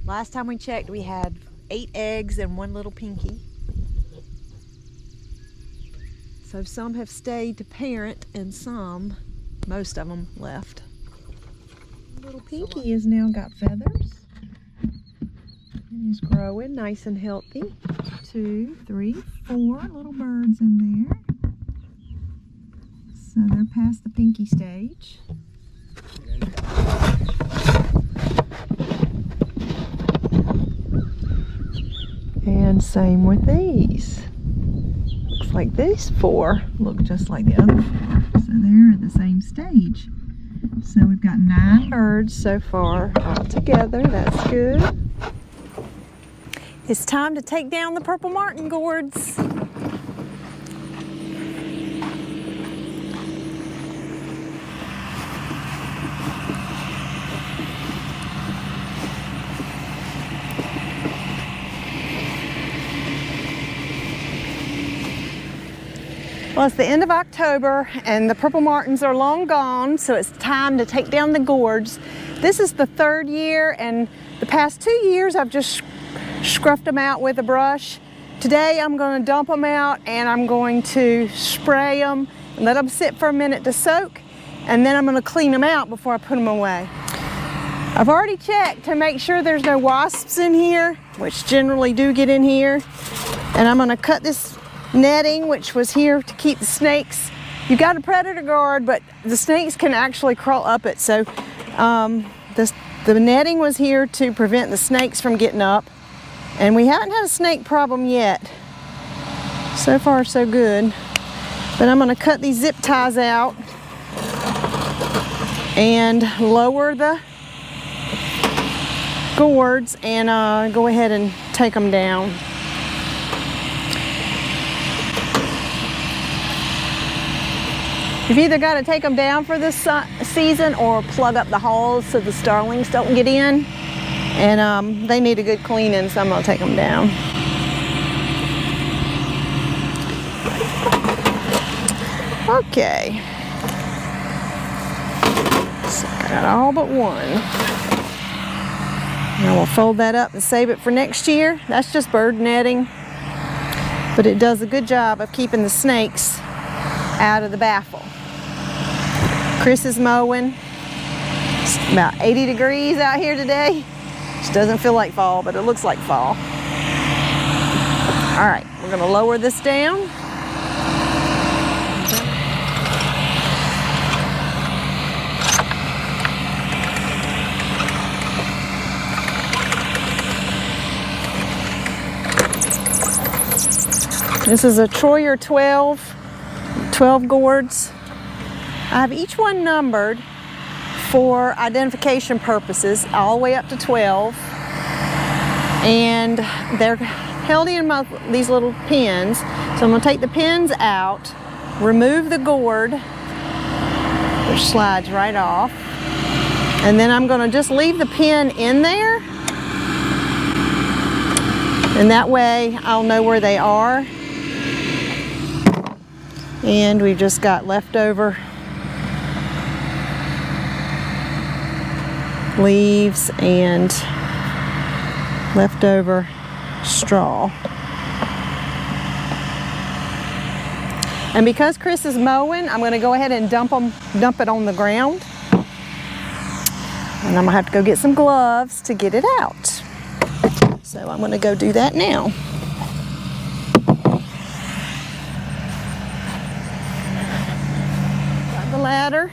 Last time we checked, we had 8 eggs and 1 little pinky. So some have stayed to parent and most of them left. Little pinky has now got feathers. And he's growing nice and healthy. 2, 3, 4 little birds in there. So they're past the pinky stage. And same with these. Looks like these 4 look just like the other 4. So they're at the same stage. So we've got 9 birds so far all together. That's good. It's time to take down the purple martin gourds. Well, it's the end of October and the purple martins are long gone, so it's time to take down the gourds. This is the 3rd year, and the past 2 years I've just scruffed them out with a brush. Today I'm going to dump them out and I'm going to spray them and let them sit for a minute to soak, and then I'm going to clean them out before I put them away. I've already checked to make sure there's no wasps in here, which generally do get in here, and I'm going to cut this netting, which was here to keep the snakes. You got a predator guard, but the snakes can actually crawl up it. So the netting was here to prevent the snakes from getting up. And we haven't had a snake problem yet. So far, so good. But I'm gonna cut these zip ties out and lower the gourds and go ahead and take them down. You've either got to take them down for this season or plug up the holes so the starlings don't get in. And they need a good cleaning, so I'm going to take them down. Okay. So I got all but one. Now we'll fold that up and save it for next year. That's just bird netting. But it does a good job of keeping the snakes out of the baffle. Chris is mowing. It's about 80 degrees out here today. It doesn't feel like fall, but it looks like fall. All right, we're gonna lower this down. This is a chore 12 gourds. I have each one numbered for identification purposes, all the way up to 12. And they're held in these little pins. So I'm gonna take the pins out, remove the gourd, which slides right off. And then I'm gonna just leave the pin in there. And that way I'll know where they are. And we've just got leftover leaves and leftover straw. And because Chris is mowing, I'm going to go ahead and dump it on the ground. And I'm going to have to go get some gloves to get it out. So I'm going to go do that now. Got the ladder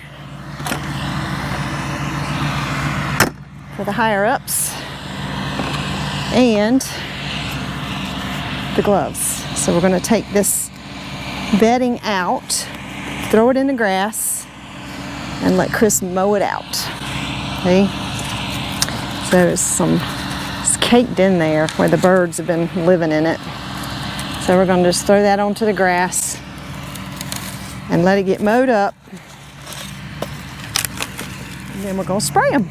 for the higher ups and the gloves. So we're going to take this bedding out, throw it in the grass, and let Chris mow it out. Okay? So it's caked in there where the birds have been living in it. So we're going to just throw that onto the grass and let it get mowed up. And then we're going to spray them.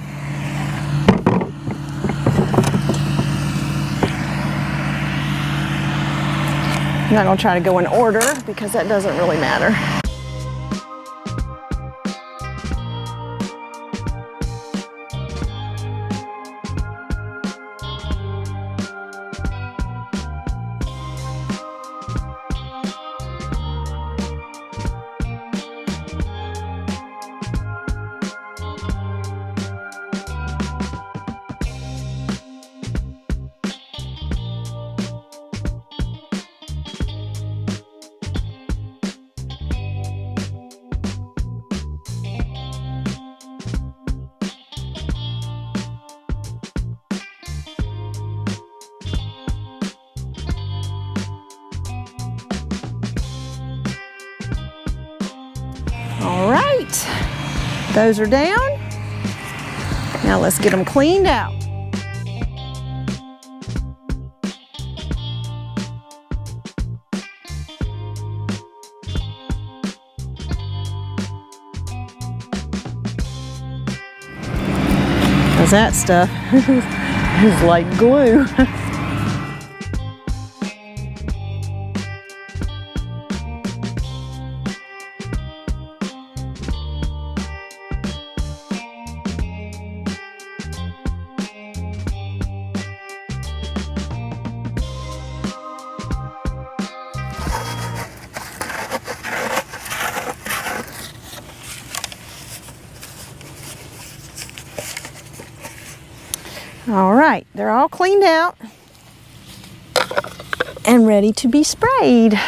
I'm not going to try to go in order because that doesn't really matter. Those are down. Now let's get them cleaned out. Because that stuff is like glue. All right, they're all cleaned out and ready to be sprayed.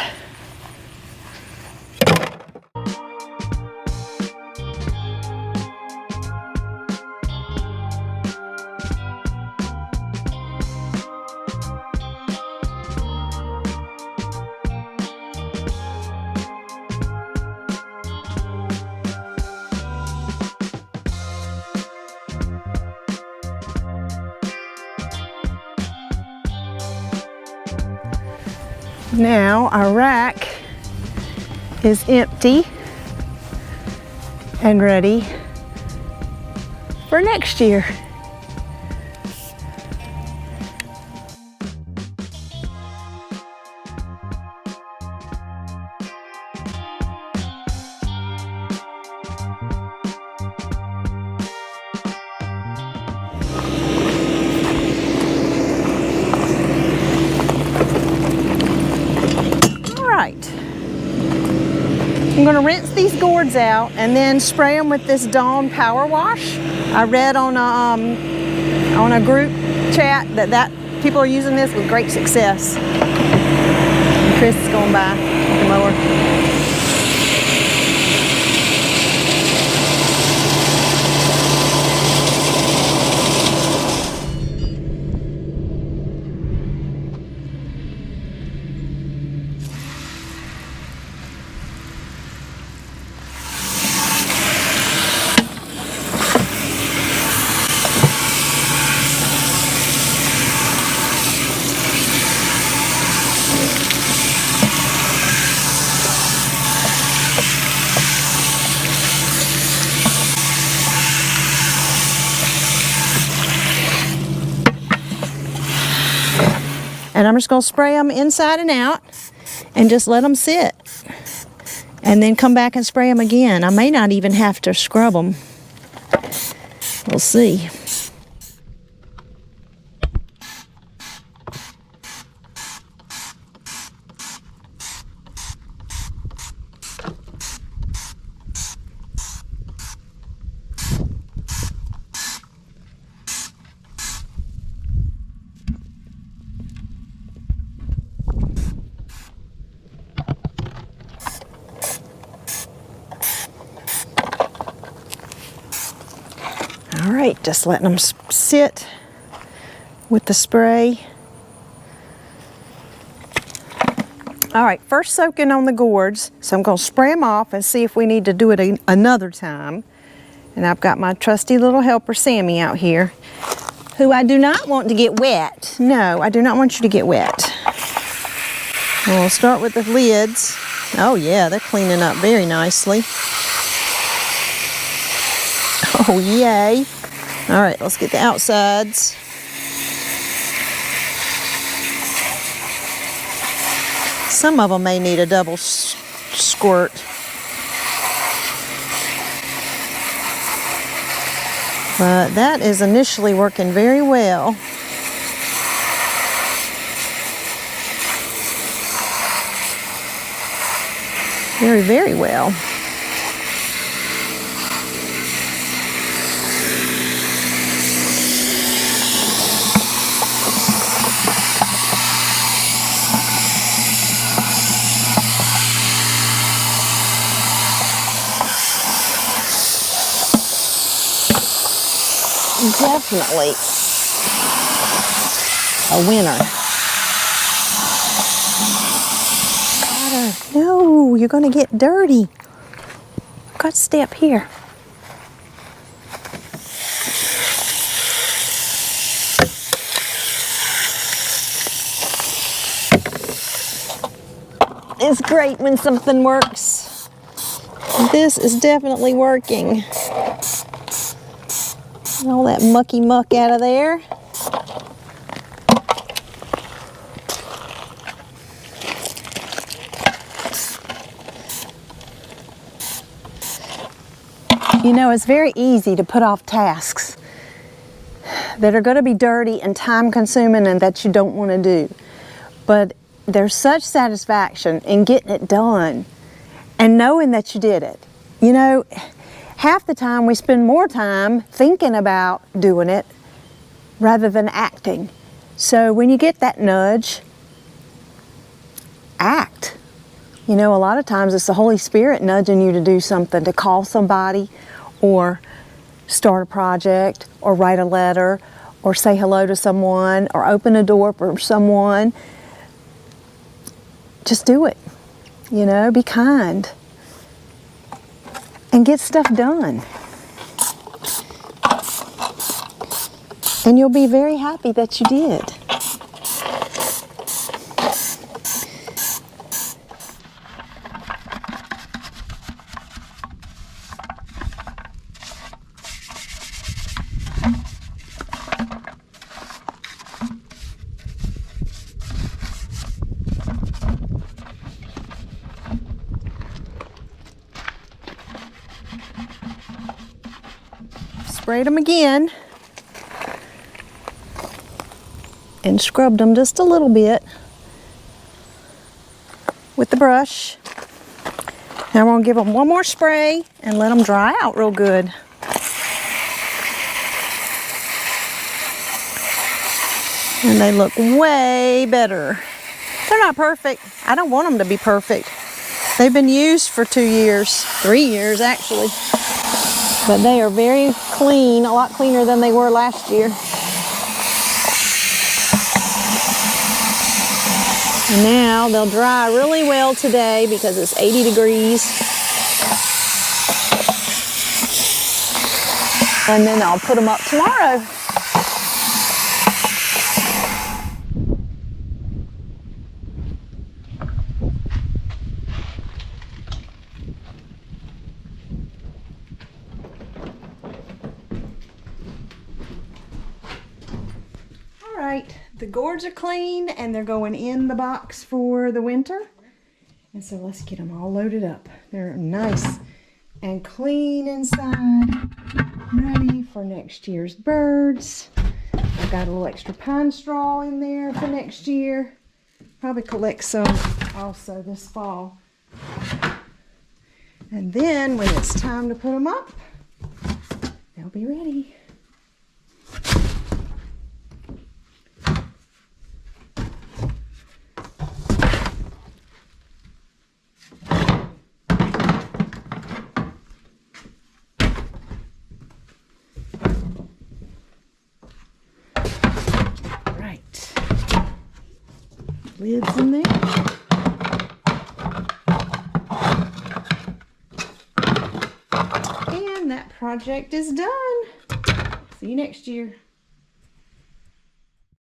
Now our rack is empty and ready for next year. I'm going to rinse these gourds out and then spray them with this Dawn Power Wash. I read on a group chat that people are using this with great success. And Chris is going by with the mower. And I'm just going to spray them inside and out and just let them sit. And then come back and spray them again. I may not even have to scrub them. We'll see. All right, just letting them sit with the spray. All right, first soaking on the gourds, so I'm going to spray them off and see if we need to do it another time. And I've got my trusty little helper Sammy out here, who I do not want to get wet. No, I do not want you to get wet. We'll start with the lids. Oh yeah, they're cleaning up very nicely. Oh, yay. All right, let's get the outsides. Some of them may need a double squirt. But that is initially working very well. Very, very well. Definitely a winner. No, you're going to get dirty. Got to stay up here. It's great when something works. This is definitely working. Get all that mucky muck out of there. You know, it's very easy to put off tasks that are going to be dirty and time consuming and that you don't want to do. But there's such satisfaction in getting it done and knowing that you did it. You know, half the time we spend more time thinking about doing it rather than acting. So when you get that nudge, act. You know, a lot of times it's the Holy Spirit nudging you to do something, to call somebody or start a project or write a letter or say hello to someone or open a door for someone. Just do it. You know, be kind and get stuff done. And you'll be very happy that you did. Sprayed them again and scrubbed them just a little bit with the brush. Now we're going to give them one more spray and let them dry out real good. And they look way better. They're not perfect. I don't want them to be perfect. They've been used for 2 years, 3 years actually. But they are very clean, a lot cleaner than they were last year. And now they'll dry really well today because it's 80 degrees. And then I'll put them up tomorrow. The gourds are clean and they're going in the box for the winter. And so let's get them all loaded up. They're nice and clean inside, ready for next year's birds. I've got a little extra pine straw in there for next year. Probably collect some also this fall. And then when it's time to put them up, they'll be ready. Lids in there. And that project is done. See you next year.